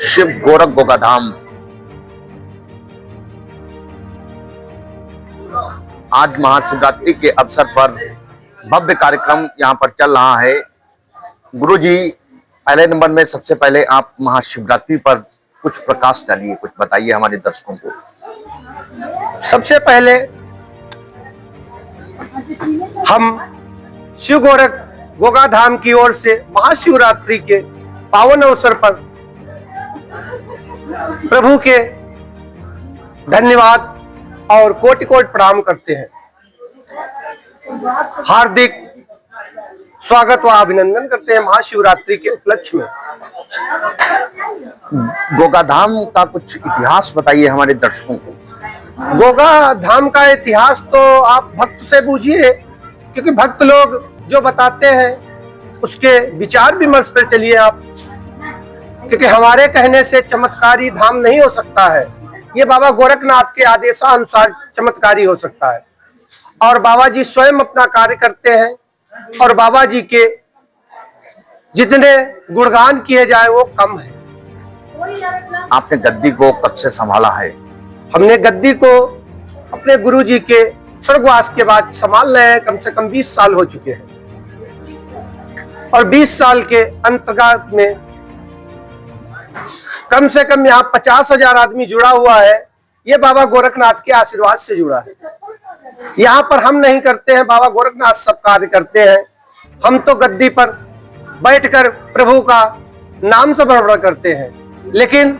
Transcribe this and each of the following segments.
शिव गोरख गोगाधाम। आज महाशिवरात्रि के अवसर पर भव्य कार्यक्रम यहाँ पर चल रहा है। गुरुजी, पहले नंबर में सबसे पहले आप महाशिवरात्रि पर कुछ प्रकाश डालिए, कुछ बताइए हमारे दर्शकों को। सबसे पहले हम शिव गोरख गोगाधाम की ओर से महाशिवरात्रि के पावन अवसर पर प्रभु के धन्यवाद और कोटि कोटि प्रणाम करते हैं। हार्दिक स्वागत व अभिनंदन करते हैं महाशिवरात्रि के उपलक्ष्य में। गोगाधाम का कुछ इतिहास बताइए हमारे दर्शकों को। गोगाधाम का इतिहास तो आप भक्त से पूछिए, क्योंकि भक्त लोग जो बताते हैं उसके विचार विमर्श पर चलिए आप, क्योंकि हमारे कहने से चमत्कारी धाम नहीं हो सकता है। ये बाबा गोरखनाथ के आदेशानुसार चमत्कारी हो सकता है, और बाबा जी स्वयं अपना कार्य करते हैं, और बाबा जी के जितने गुणगान किए जाए वो कम है। आपने गद्दी को कब से संभाला है? हमने गद्दी को अपने गुरु जी के स्वर्गवास के बाद संभाल रहे हैं। कम से कम 20 साल हो चुके हैं, और 20 साल के अंतर्गत में कम से कम यहाँ 50,000 आदमी जुड़ा हुआ है। ये बाबा गोरखनाथ के आशीर्वाद से जुड़ा है। यहाँ पर हम नहीं करते हैं, बाबा गोरखनाथ सब कार्य करते हैं। हम तो गद्दी पर बैठकर प्रभु का नाम स्मरण करते हैं, लेकिन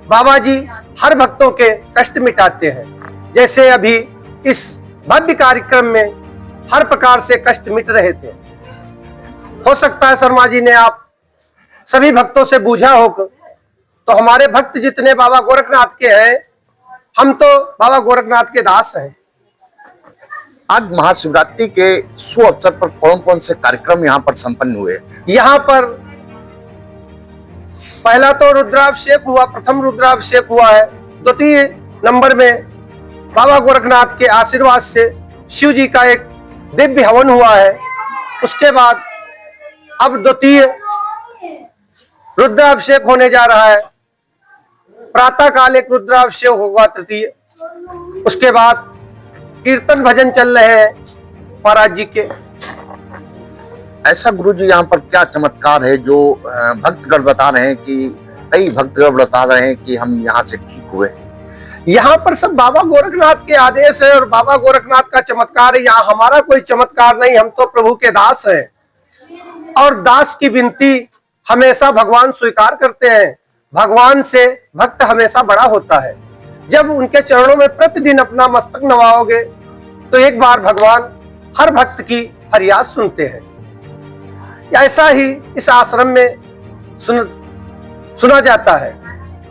बाबा जी हर भक्तों के कष्ट मिटाते हैं। जैसे अभी इस भव्य कार्यक्रम में हर प्रकार से कष्ट मिट रहे थे। हो सकता है शर्मा जी ने आप सभी भक्तों से पूछा होगा, तो हमारे भक्त जितने बाबा गोरखनाथ के हैं, हम तो बाबा गोरखनाथ के दास हैं। आज महाशिवरात्रि के शुभ अवसर पर कौन कौन से कार्यक्रम यहाँ पर संपन्न हुए? यहाँ पर पहला तो रुद्राभिषेक हुआ, प्रथम रुद्राभिषेक हुआ है। द्वितीय नंबर में बाबा गोरखनाथ के आशीर्वाद से शिव जी का एक दिव्य हवन हुआ है। उसके बाद अब द्वितीय रुद्राभिषेक होने जा रहा है। प्रातः काल एक रुद्राभिषेक होगा तृतीय। उसके बाद कीर्तन भजन चल रहे हैं महाराज जी के। ऐसा गुरुजी यहाँ पर क्या चमत्कार है जो भक्तगण बता रहे हैं कि कई भक्तगण बता रहे हैं कि हम यहाँ से ठीक हुए? यहाँ पर सब बाबा गोरखनाथ के आदेश है और बाबा गोरखनाथ का चमत्कार है। यहाँ हमारा कोई चमत्कार नहीं, हम तो प्रभु के दास हैं, और दास की विनती हमेशा भगवान स्वीकार करते हैं। भगवान से भक्त हमेशा बड़ा होता है। जब उनके चरणों में प्रतिदिन अपना मस्तक नवाओगे तो एक बार भगवान हर भक्त की फरियाद सुनते हैं। ऐसा ही इस आश्रम में सुना जाता है,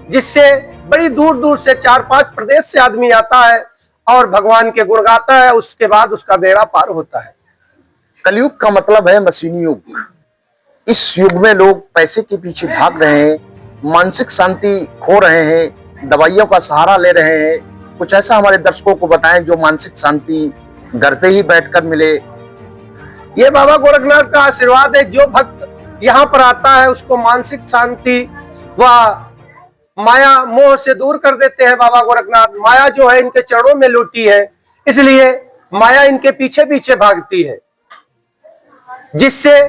जिससे बड़ी दूर दूर से 4-5 प्रदेश से आदमी आता है और भगवान के गुण गाता है। उसके बाद उसका बेड़ा पार होता है। कलयुग का मतलब है मशीनी युग। इस युग में लोग पैसे के पीछे भाग रहे हैं, मानसिक शांति खो रहे हैं, दवाइयों का सहारा ले रहे हैं। कुछ ऐसा हमारे दर्शकों को बताएं जो मानसिक शांति घर पे ही बैठकर मिले। ये बाबा गोरखनाथ का आशीर्वाद है। जो भक्त यहाँ पर आता है उसको मानसिक शांति व माया मोह से दूर कर देते हैं बाबा गोरखनाथ। माया जो है इनके चरणों में लूटी है, इसलिए माया इनके पीछे पीछे भागती है, जिससे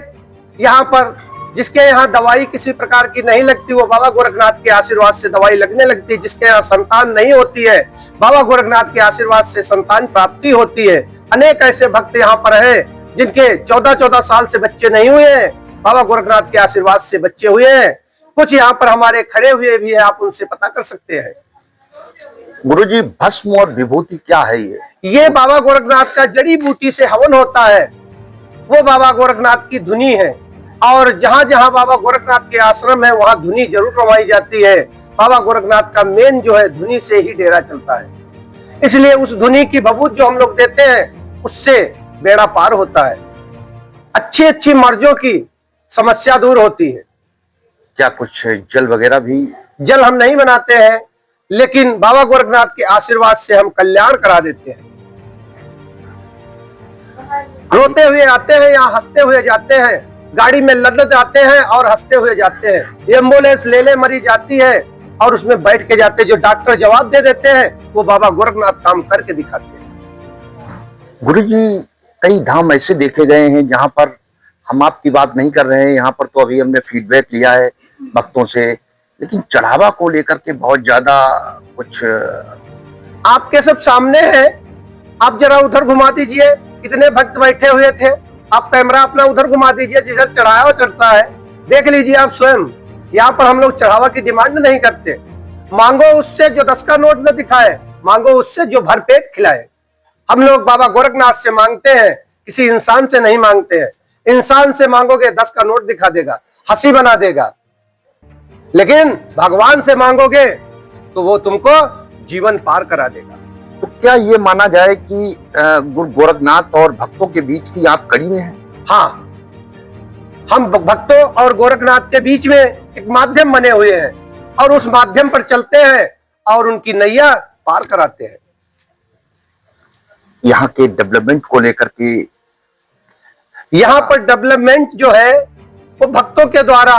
यहाँ पर जिसके यहाँ दवाई किसी प्रकार की नहीं लगती, वो बाबा गोरखनाथ के आशीर्वाद से दवाई लगने लगती है। जिसके यहाँ संतान नहीं होती है, बाबा गोरखनाथ के आशीर्वाद से संतान प्राप्ति होती है। अनेक ऐसे भक्त यहाँ पर हैं जिनके 14-14 साल से बच्चे नहीं हुए हैं, बाबा गोरखनाथ के आशीर्वाद से बच्चे हुए हैं। कुछ यहाँ पर हमारे खड़े हुए भी है, आप उनसे पता कर सकते हैं। गुरुजी, भस्म और विभूति क्या है? ये बाबा गोरखनाथ का जड़ी बूटी से हवन होता है, वो बाबा गोरखनाथ की धुनी है। और जहां जहां बाबा गोरखनाथ के आश्रम है वहां धुनी जरूर रवाई जाती है। बाबा गोरखनाथ का मेन जो है धुनी से ही डेरा चलता है, इसलिए उस धुनी की बबूत जो हम लोग देते हैं उससे बेड़ा पार होता है। अच्छी अच्छी मर्जों की समस्या दूर होती है। क्या कुछ जल वगैरह भी? जल हम नहीं बनाते हैं, लेकिन बाबा गोरखनाथ के आशीर्वाद से हम कल्याण करा देते हैं। रोते हुए आते हैं, यहाँ हंसते हुए जाते हैं, गाड़ी में लद जाते हैं और हंसते हुए जाते हैं। एम्बुलेंस ले ले मरीज आती है और उसमें बैठ के जाते हैं। जो डॉक्टर जवाब दे देते हैं वो बाबा गोरखनाथ काम करके दिखाते हैं। गुरु जी, कई धाम ऐसे देखे गए हैं जहां पर हम आपकी बात नहीं कर रहे हैं, यहाँ पर तो अभी हमने फीडबैक लिया है भक्तों से, लेकिन चढ़ावा को लेकर के बहुत ज्यादा कुछ आपके सब सामने है। आप जरा उधर घुमा दीजिए, कितने भक्त बैठे हुए थे। आप कैमरा अपना उधर घुमा दीजिए जिधर चढ़ावा चढ़ता है, देख लीजिए आप स्वयं। यहाँ पर हम लोग चढ़ावा की डिमांड नहीं करते। मांगो उससे जो 10 का नोट न दिखाए, मांगो उससे जो भरपेट खिलाए। हम लोग बाबा गोरखनाथ से मांगते हैं, किसी इंसान से नहीं मांगते हैं। इंसान से मांगोगे 10 का नोट दिखा देगा, हंसी बना देगा, लेकिन भगवान से मांगोगे तो वो तुमको जीवन पार करा देगा। तो क्या ये माना जाए कि गुरु गोरखनाथ और भक्तों के बीच की आप कड़ी में हैं? हाँ, हम भक्तों और गोरखनाथ के बीच में एक माध्यम बने हुए हैं और उस माध्यम पर चलते हैं और उनकी नैया पार कराते हैं। यहाँ के डेवलपमेंट को लेकर के, यहाँ पर डेवलपमेंट जो है वो भक्तों के द्वारा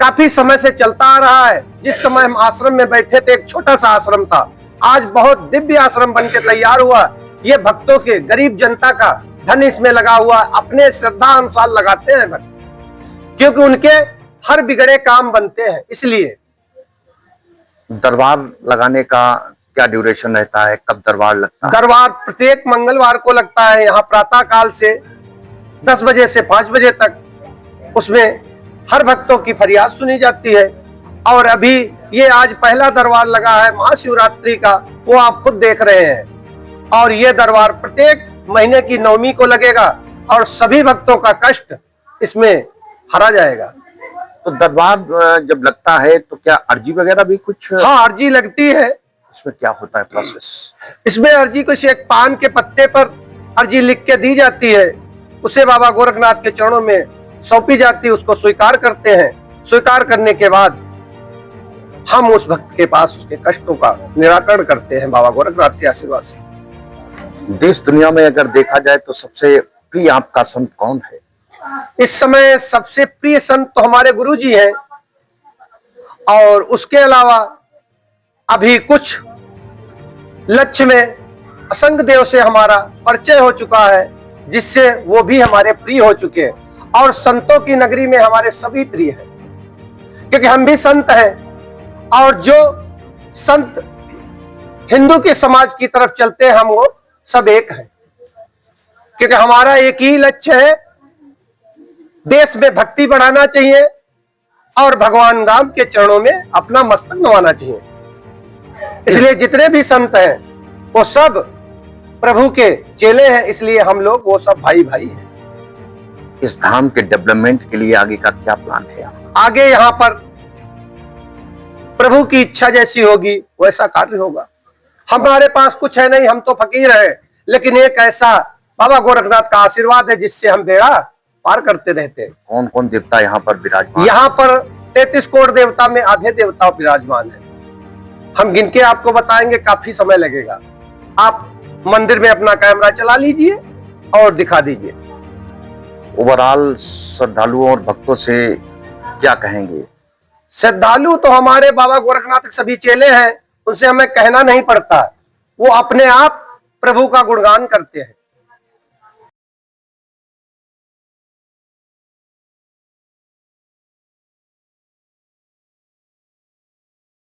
काफी समय से चलता आ रहा है। जिस समय हम आश्रम में बैठे थे, एक छोटा सा आश्रम था, आज बहुत दिव्य आश्रम बनके तैयार हुआ। ये भक्तों के, गरीब जनता का धन इसमें लगा हुआ, अपने श्रद्धा अनुसार लगाते हैं भक्त, क्योंकि उनके हर बिगड़े काम बनते हैं। इसलिए दरबार लगाने का क्या ड्यूरेशन रहता है, कब दरबार लगता है? दरबार प्रत्येक मंगलवार को लगता है। यहाँ प्रातः काल से 10 बजे से 5 बजे तक उसमें हर भक्तों की फरियाद सुनी जाती है। और अभी ये आज पहला दरबार लगा है महाशिवरात्रि का, वो आप खुद देख रहे हैं। और ये दरबार प्रत्येक महीने की 9वीं को लगेगा और सभी भक्तों का कष्ट इसमें हरा जाएगा। तो दरबार जब लगता है तो क्या अर्जी वगैरह भी कुछ? हाँ, अर्जी लगती है। इसमें क्या होता है प्रोसेस? इसमें अर्जी कुछ एक पान के पत्ते पर अर्जी लिख के दी जाती है, उसे बाबा गोरखनाथ के चरणों में सौंपी जाती है, उसको स्वीकार करते हैं। स्वीकार करने के बाद हम उस भक्त के पास उसके कष्टों का निराकरण करते हैं बाबा गोरखनाथ के आशीर्वाद से। देश दुनिया में अगर देखा जाए तो सबसे प्रिय आपका संत कौन है? इस समय सबसे प्रिय संत तो हमारे गुरु जी हैं, और उसके अलावा अभी कुछ लक्ष्य में असंग देव से हमारा परिचय हो चुका है, जिससे वो भी हमारे प्रिय हो चुके हैं। और संतों की नगरी में हमारे सभी प्रिय हैं, क्योंकि हम भी संत हैं। और जो संत हिंदू के समाज की तरफ चलते हैं, हम वो सब एक हैं, क्योंकि हमारा एक ही लक्ष्य है, देश में भक्ति बढ़ाना चाहिए और भगवान राम के चरणों में अपना मस्तक नवाना चाहिए। इसलिए जितने भी संत हैं वो सब प्रभु के चेले हैं, इसलिए हम लोग वो सब भाई भाई हैं। इस धाम के डेवलपमेंट के लिए आगे का क्या प्लान है? आगे यहाँ पर प्रभु की इच्छा जैसी होगी वैसा कार्य होगा। हमारे पास कुछ है नहीं, हम तो फकीर हैं, लेकिन एक ऐसा बाबा गोरखनाथ का आशीर्वाद है जिससे हम बेड़ा पार करते रहते हैं। कौन कौन देवता यहाँ पर विराजमान? यहाँ पर 33 करोड़ देवता में आधे देवता विराजमान है। हम गिन के आपको बताएंगे, काफी समय लगेगा। आप मंदिर में अपना कैमरा चला लीजिए और दिखा दीजिए। ओवरऑल श्रद्धालुओं और भक्तों से क्या कहेंगे? श्रद्धालु तो हमारे बाबा गोरखनाथ के सभी चेले हैं, उनसे हमें कहना नहीं पड़ता, वो अपने आप प्रभु का गुणगान करते हैं।